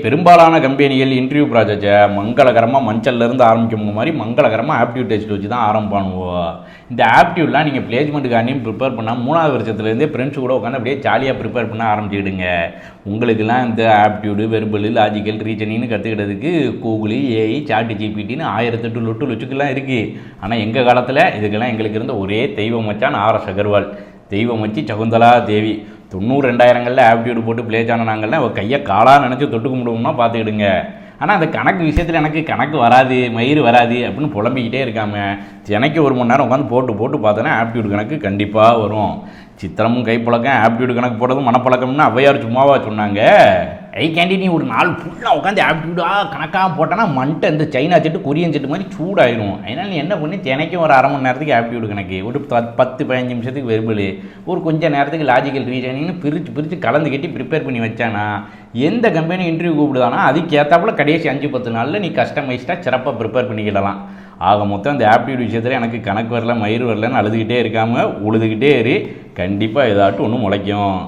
பெரும்பாலான கம்பெனிகள் இன்டர்வியூ ப்ராஜெக்டை மங்களகரமாக மஞ்சள்லேருந்து ஆரம்பிக்கும் மாதிரி மங்களகரமாக ஆப்டியூட் டெஸ்ட் வச்சு தான் ஆரம்பிப்பானுவோம். இந்த ஆப்டியூட்லாம் நீங்கள் பிளேஸ்மெண்ட்டுக்காண்டியும் ப்ரிப்பேர் பண்ணால் 3வது வருஷத்துலேருந்தே ஃப்ரெண்ட்ஸ் கூட உட்காந்து அப்படியே ஜாலியாக ப்ரிப்பேர் பண்ண ஆரம்பிச்சுக்கிடுங்க. உங்களுக்கெல்லாம் இந்த ஆப்டியூடு வெர்பல் லாஜிக்கல் ரீசனிங்னு கற்றுக்கிட்டதுக்கு கூகுள் ஏஐ சாட் ஜிபிடின்னு 1008 லொட்டு லொச்சுக்கெல்லாம் இருக்குது. ஆனால் எங்கள் காலத்தில் இதுக்கெல்லாம் எங்களுக்கு இருந்த ஒரே தெய்வம் மச்சான் ஆர்எஸ் அகர்வால், தெய்வம் வச்சு சகுந்தலா தேவி. 90 ஆப்டியூடு போட்டு பிளேஸ் ஆன நாங்கள்லாம் அவள் கையை காலாக நினச்சி தொட்டு கும்பிடுவோம்னா பார்த்துக்கிடுங்க. ஆனால் அந்த கணக்கு விஷயத்தில் எனக்கு கணக்கு வராது, மயிறு வராது அப்படின்னு புலம்பிக்கிட்டே இருக்காமல் தினைக்கு 1 மணி நேரம் உட்காந்து போட்டு பார்த்தோன்னா ஆப்டியூடு கணக்கு கண்டிப்பாக வரும். சித்திரமும் கைப்பழக்கம் ஆப்டியூடு கணக்கு போடுறதும் மனப்பழக்கம்னு ஔவையார் சும்மாவா சொன்னாங்க? ஐ நீ ஒரு நாள் ஃபுல்லாக உட்காந்து ஆப்டியூடாக கணக்காக போட்டோன்னா மண்டை இந்த சைனா செட்டு கொரியன் செட்டு மாதிரி சூடாயிடும். அதனால் நீ என்ன பண்ணி தினைக்கும் ஒரு 1/2 மணி நேரத்துக்கு ஆப்டியூடு கணக்கு, ஒரு 10-15 நிமிஷத்துக்கு வெர்பல், ஒரு கொஞ்சம் நேரத்துக்கு லாஜிக்கல் ரீசனிங்னு பிரித்து கலந்து கட்டி ப்ரிப்பேர் பண்ணி வச்சானா எந்த கம்பெனி இன்டர்வியூ கூப்பிடுதானா அதுக்கு ஏற்றாப்புல கடைசி 5-10 நாளில் நீ கஸ்டமைஸ்டாக சிறப்பாக ப்ரிப்பேர் பண்ணிக்கிடலாம். ஆக மொத்தம் இந்த ஆப்டியூட் விஷயத்தில் எனக்கு கணக்கு வரல மயிறு வரலன்னு அழுதுகிட்டே இருக்காமல் உழுதுகிட்டே இரு, கண்டிப்பாக ஏதாட்டும் ஒன்று முளைக்கும்.